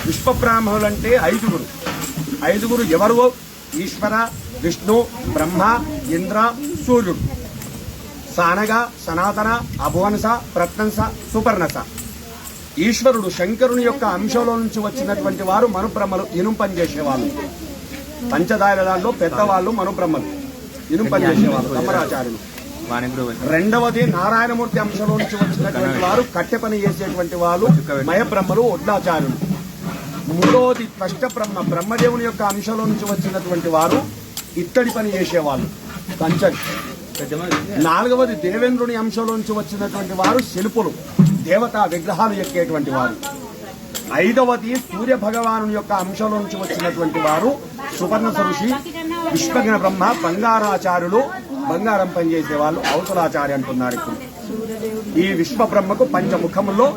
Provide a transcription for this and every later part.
విశ్వబ్రాహ్మణులు అంటే ఐదుగురు ఎవరు? ఈశ్వర, విష్ణు, బ్రహ్మ, ఇంద్ర, సూర్యుడు. సానగ, సనాతన, అభువనస, ప్రత్నంస, సుపర్ణస. ఈశ్వరుడు శంకరుని యొక్క అంశంలో నుంచి వచ్చినటువంటి వారు మనుబ్రహ్మలు, ఇనుం పనిచేసేవాళ్ళు. పంచదారాల్లో పెద్దవాళ్ళు మనుబ్రహ్మలు, ఇనుం పనిచేసేవాళ్ళు, కమ్మరాచార్యులు. రెండవది నారాయణమూర్తి అంశంలో నుంచి వచ్చినటువంటి వారు కట్టె పని చేసేటువంటి వాళ్ళు మయబ్రహ్మలు, ఒడ్లాచార్యులు. మూడవది త్వష్టబ్రహ్మ, బ్రహ్మదేవుని యొక్క అంశంలో నుంచి వచ్చినటువంటి వారు ఇత్తడి పని చేసేవాళ్ళు, కంచడి. నాలుగవది దేవేంద్రుని అంశంలో నుంచి వచ్చినటువంటి వారు శిల్పులు, దేవతా విగ్రహాలు ఎక్కేటువంటి వారు. ఐదవది సూర్య భగవాను యొక్క అంశంలో నుంచి వచ్చినటువంటి వారు సుపర్ణ ఋషి, విశ్వజ్ఞ బ్రహ్మ, బంగారాచార్యులు, బంగారం పనిచేసే వాళ్ళు అవసరాచార్య అంటున్నారు. ఇప్పుడు ఈ విశ్వబ్రహ్మకు పంచముఖముల్లో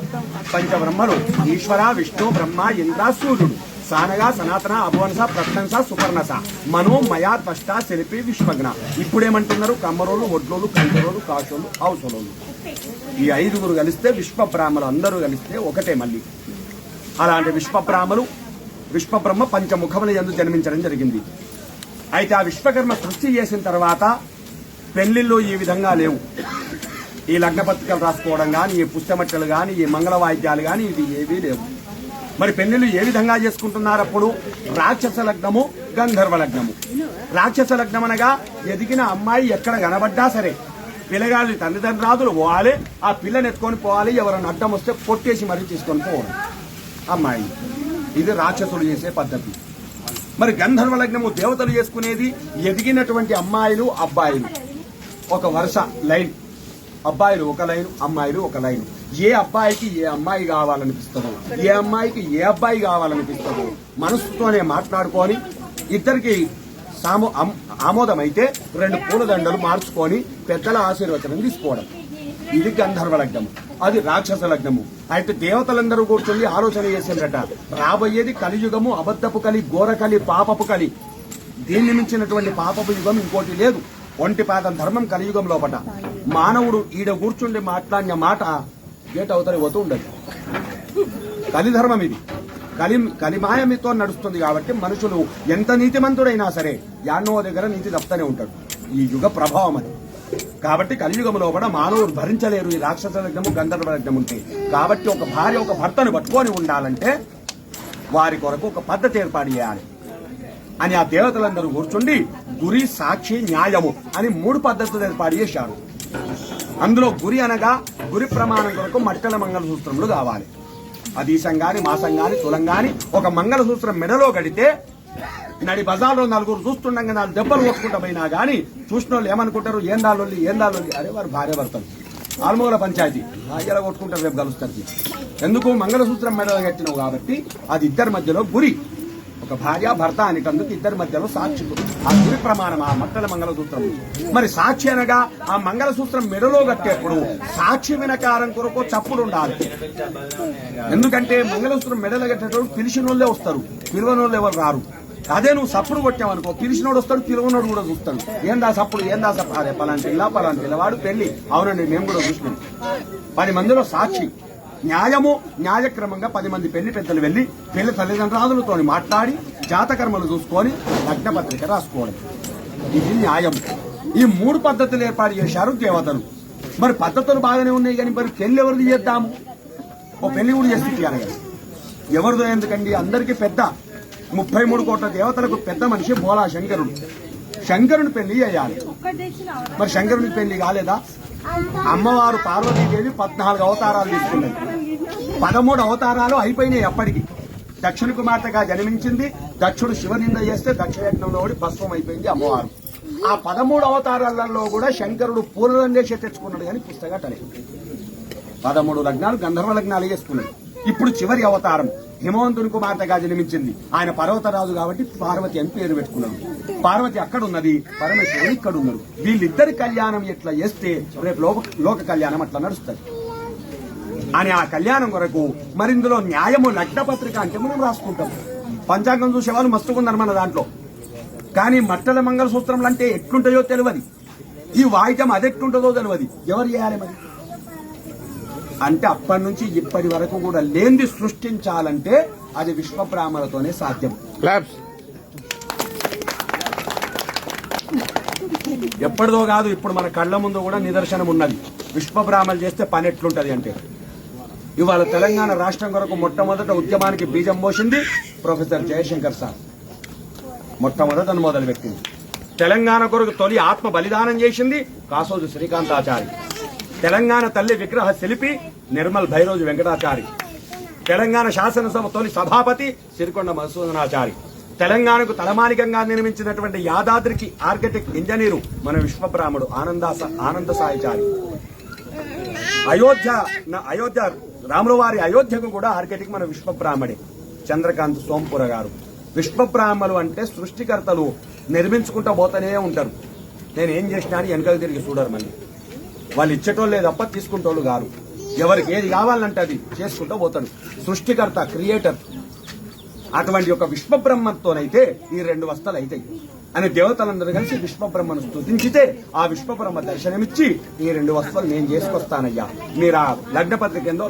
పంచబ్రహ్మలు ఈశ్వర, విష్ణు, బ్రహ్మ, ఇంద్ర, సూర్యుడు. సానగా, సనాతన, అభువనస, ప్రత్నంస, సుపర్ణస. మనో, మయా, త్వష్ట, శిల్పి, విశ్వజ్ఞ. ఇప్పుడేమంటున్నారు? కమ్మరోలు, ఒడ్లోలు, కంచరోలు, కాశోలు, అవసరోలు. ఈ ఐదుగురు కలిస్తే విశ్వబ్రాహ్మలు అందరూ కలిస్తే ఒకటే మళ్ళీ. అలాంటి విశ్వబ్రహ్మ పంచముఖముల యందు జన్మించడం జరిగింది. అయితే ఆ విశ్వకర్మ సృష్టి చేసిన తర్వాత పెళ్లిళ్ళు ఈ విధంగా లేవు. ఈ లగ్నపత్రికలు రాసుకోవడం కానీ, ఈ పుస్తమట్టలు కానీ, ఈ మంగళ వాయిద్యాలు కానీ ఇది ఏవీ లేవు. మరి పెళ్లిళ్ళు ఏ విధంగా చేసుకుంటున్నారు? అప్పుడు రాక్షస లగ్నము, గంధర్వ లగ్నము. రాక్షస లగ్నం అనగా ఎదిగిన అమ్మాయి ఎక్కడ కనబడ్డా సరే పిల్లగాలి తల్లిదండ్రులు పోవాలి, ఆ పిల్లని ఎత్తుకొని పోవాలి. ఎవరైనా అడ్డం వస్తే పొట్టేసి మరీ తీసుకొని పోవాలి అమ్మాయి. ఇది రాక్షసులు చేసే పద్ధతి. మరి గంధర్వ లగ్నము దేవతలు చేసుకునేది ఎదిగినటువంటి అమ్మాయిలు, అబ్బాయిలు ఒక వరుస లైన్, అబ్బాయిలు ఒక లైన్, అమ్మాయిలు ఒక లైన్. ఏ అబ్బాయికి ఏ అమ్మాయి కావాలనిపిస్తుందో, ఏ అమ్మాయికి ఏ అబ్బాయి కావాలనిపిస్తుందో మనసుతోనే మాట్లాడుకొని ఇద్దరికి ఆమోదమైతే 2 పూలదండలు మార్చుకొని పెద్దల ఆశీర్వచనం తీసుకోవడం. ఇది గంధర్వ లగ్నము. అది రాక్షస లగ్నము. అయితే దేవతలందరూ కూర్చొని ఆలోచన చేసిందట, రాబోయేది కలియుగము, అబద్ధపు కలి, ఘోరకలి, పాపపు కలి. దీన్ని మించినటువంటి పాపపు యుగం ఇంకోటి లేదు. ఒంటి పాదం ధర్మం కలియుగం లోపట. మానవుడు ఈడ కూర్చుండి మాట్లాడిన మాట గేట్ అవతలి పోతూ ఉండదు. కలిధర్మం ఇది. కలిమాయమితో నడుస్తుంది. కాబట్టి మనుషులు ఎంత నీతిమంతుడైనా సరే యాన్నో దగ్గర నీతి తప్పుతూనే ఉంటాడు. ఈ యుగ ప్రభావం అది. కాబట్టి కలియుగం లోపల మానవుడు భరించలేరు ఈ రాక్షస లగ్నము, గంధర్వ లగ్నం ఉంటే. కాబట్టి ఒక భార్య ఒక భర్తను పట్టుకొని ఉండాలంటే వారి కొరకు ఒక పద్ధతి ఏర్పాటు చేయాలి అని ఆ దేవతలందరూ కూర్చుండి గురి, సాక్షి, న్యాయము అని 3 పద్ధతులు ఏర్పాటు చేశారు. అందులో గురి అనగా గురి ప్రమాణం కొరకు మట్టల మంగళసూత్రములు కావాలి. అదీశం గాని, మాసం గాని, తులం గాని ఒక మంగళసూత్రం మెడలో గడితే నడి బజార్లో 4 చూస్తుండగా 4 దెబ్బలు కొట్టుకుంటా పోయినా గానీ చూసిన వాళ్ళు ఏమనుకుంటారు? ఏందాలొల్లి. అరే వారు భార్య భర్తలు ఆల్మూల పంచాయతీ ఇలా కొట్టుకుంటారు, రేపు కలుస్తారు. ఎందుకు? మంగళసూత్రం మెడలో కట్టినావు కాబట్టి అది ఇద్దరి మధ్యలో గురి. ఒక భార్య భర్త అనేటందుకు ఇద్దరి మధ్యలో సాక్షి, ఆ గురి ప్రమాణం ఆ మట్టల మంగళసూత్రం. మరి సాక్షి అనగా ఆ మంగళసూత్రం మెడలో కట్టేప్పుడు సాక్షి వినకారం కొరకు చప్పుడు ఉండాలి. ఎందుకంటే మంగళసూత్రం మెడలో కట్టేటప్పుడు పిలిచిన వాళ్ళే వస్తారు, పిలువనోళ్ళు ఎవరు రారు. అదే నువ్వు సప్పుడు కొట్టావనుకో, పిలిచినోడు వస్తాడు, పిలువనోడు కూడా చూస్తాడు. ఏందా సప్పుడు. అదే పలాంటి పిల్లవాడు పెళ్లి. అవునండి, మేము కూడా చూసినాం. 10 మందిలో సాక్షి. న్యాయము, న్యాయక్రమంగా 10 మంది పెళ్లి పెద్దలు వెళ్లి పెళ్లి తల్లిదండ్రులతో మాట్లాడి జాతకర్మలు చూసుకొని లగ్నపత్రిక రాసుకోవడం. ఇది న్యాయం. ఈ 3 పద్ధతులు ఏర్పాటు చేశారు దేవతలు. మరి పద్ధతులు బాగానే ఉన్నాయి కానీ మరి పెళ్లి ఎవరిది చేద్దాము? ఓ పెళ్లి కూడా చేసి తీయాలి కదా. ఎవరిదో ఎందుకండి? అందరికీ పెద్ద 33 కోట్ల దేవతలకు పెద్ద మనిషి బోలా శంకరుడు. శంకరుని పెళ్లి చేయాలి. మరి శంకరుని పెళ్లి కాలేదా? అమ్మవారు పార్వతీదేవి 14 అవతారాలు తీసుకున్నది. 13 అవతారాలు అయిపోయినాయి అప్పటికి. దక్షిణ కుమార్తెగా జన్మించింది. దక్షుడు శివనింద చేస్తే దక్షయజ్ఞంలో ఓడి భస్వం అయిపోయింది అమ్మవారు. ఆ 13 అవతారాలలో కూడా శంకరుడు పూర్వదండేశ తెచ్చుకున్నాడు కానీ పుస్తకటలేదు. 13 లగ్నాలు గంధర్వ లగ్నాలు చేసుకున్నాడు. ఇప్పుడు చివరి అవతారం హిమవంతుని కుమార్తెగా జన్మించింది. ఆయన పర్వతరాజు కాబట్టి పార్వతి అని పేరు పెట్టుకున్నాడు. పార్వతి అక్కడ ఉన్నది, పరమేశ్వరుడు ఇక్కడ ఉన్నాడు. వీళ్ళిద్దరి కళ్యాణం ఎట్లా చేస్తే రేపు లోక కళ్యాణం అట్లా నడుస్తుంది అని ఆ కళ్యాణం కొరకు మరి ఇందులో న్యాయము లగ్నపత్రిక అంటే మనం రాసుకుంటాం. పంచాంగం చూసేవాళ్ళు మస్తుకున్నారు మన దాంట్లో. కానీ మట్టల మంగళసూత్రములు అంటే ఎట్లుంటాయో తెలియదు. ఈ వాయిద్యం అది ఎట్లుంటుందో తెలియదు. ఎవరు చేయాలి మరి? అంటే అప్పటి నుంచి ఇప్పటి వరకు కూడా లేనిది సృష్టించాలంటే అది విశ్వబ్రాహ్మణులతోనే సాధ్యం. ఎప్పటిదో కాదు, ఇప్పుడు మన కళ్ళ ముందు కూడా నిదర్శనం ఉన్నది. విశ్వబ్రాహ్మణులు చేస్తే పని ఎట్లుంటది అంటే, ఇవాళ తెలంగాణ రాష్ట్రం కొరకు మొట్టమొదట ఉద్యమానికి బీజం పోసింది ప్రొఫెసర్ జయశంకర్ సార్. మొట్టమొదట మొదలు పెట్టింది. తెలంగాణ కొరకు తొలి ఆత్మ బలిదానం చేసింది కాసోజు శ్రీకాంతాచారి. తెలంగాణ తల్లి విగ్రహ శిల్పి నిర్మల్ భైరోజు వెంకటాచారి. తెలంగాణ శాసనసభ తొలి సభాపతి సిరికొండ మధుసూదనాచారి. తెలంగాణకు తలమానికంగా నిర్మించినటువంటి యాదాద్రికి ఆర్కిటెక్ట్ ఇంజనీరు మన విశ్వబ్రాహ్మణుడు ఆనంద సాయిచారి. అయోధ్య రాముల వారి అయోధ్యకు కూడా ఆర్కిటెక్ట్ మన విశ్వబ్రాహ్మణే చంద్రకాంత్ సోంపుర గారు. విశ్వబ్రాహ్మణులు అంటే సృష్టికర్తలు నిర్మించుకుంటూ పోతూనే ఉంటారు. నేను ఏం చేసినా అని వెనకలు తిరిగి చూడరు. మళ్ళీ వాళ్ళు ఇచ్చేటోళ్ళే తప్ప తీసుకుంటోళ్ళు కాదు. ఎవరికి ఏది కావాలంటే అది చేసుకుంటూ పోతాడు. సృష్టికర్త, క్రియేటర్. అటువంటి ఒక విశ్వబ్రహ్మతోనైతే ఈ 2 వస్తాలు అవుతాయి అని దేవతలందరూ కలిసి విశ్వబ్రహ్మను స్తుతించితే ఆ విశ్వబ్రహ్మ దర్శనమిచ్చి ఈ 2 వస్తువులు నేను చేసుకొస్తానయ్యా, మీరు ఆ లగ్న పత్రిక ఏందో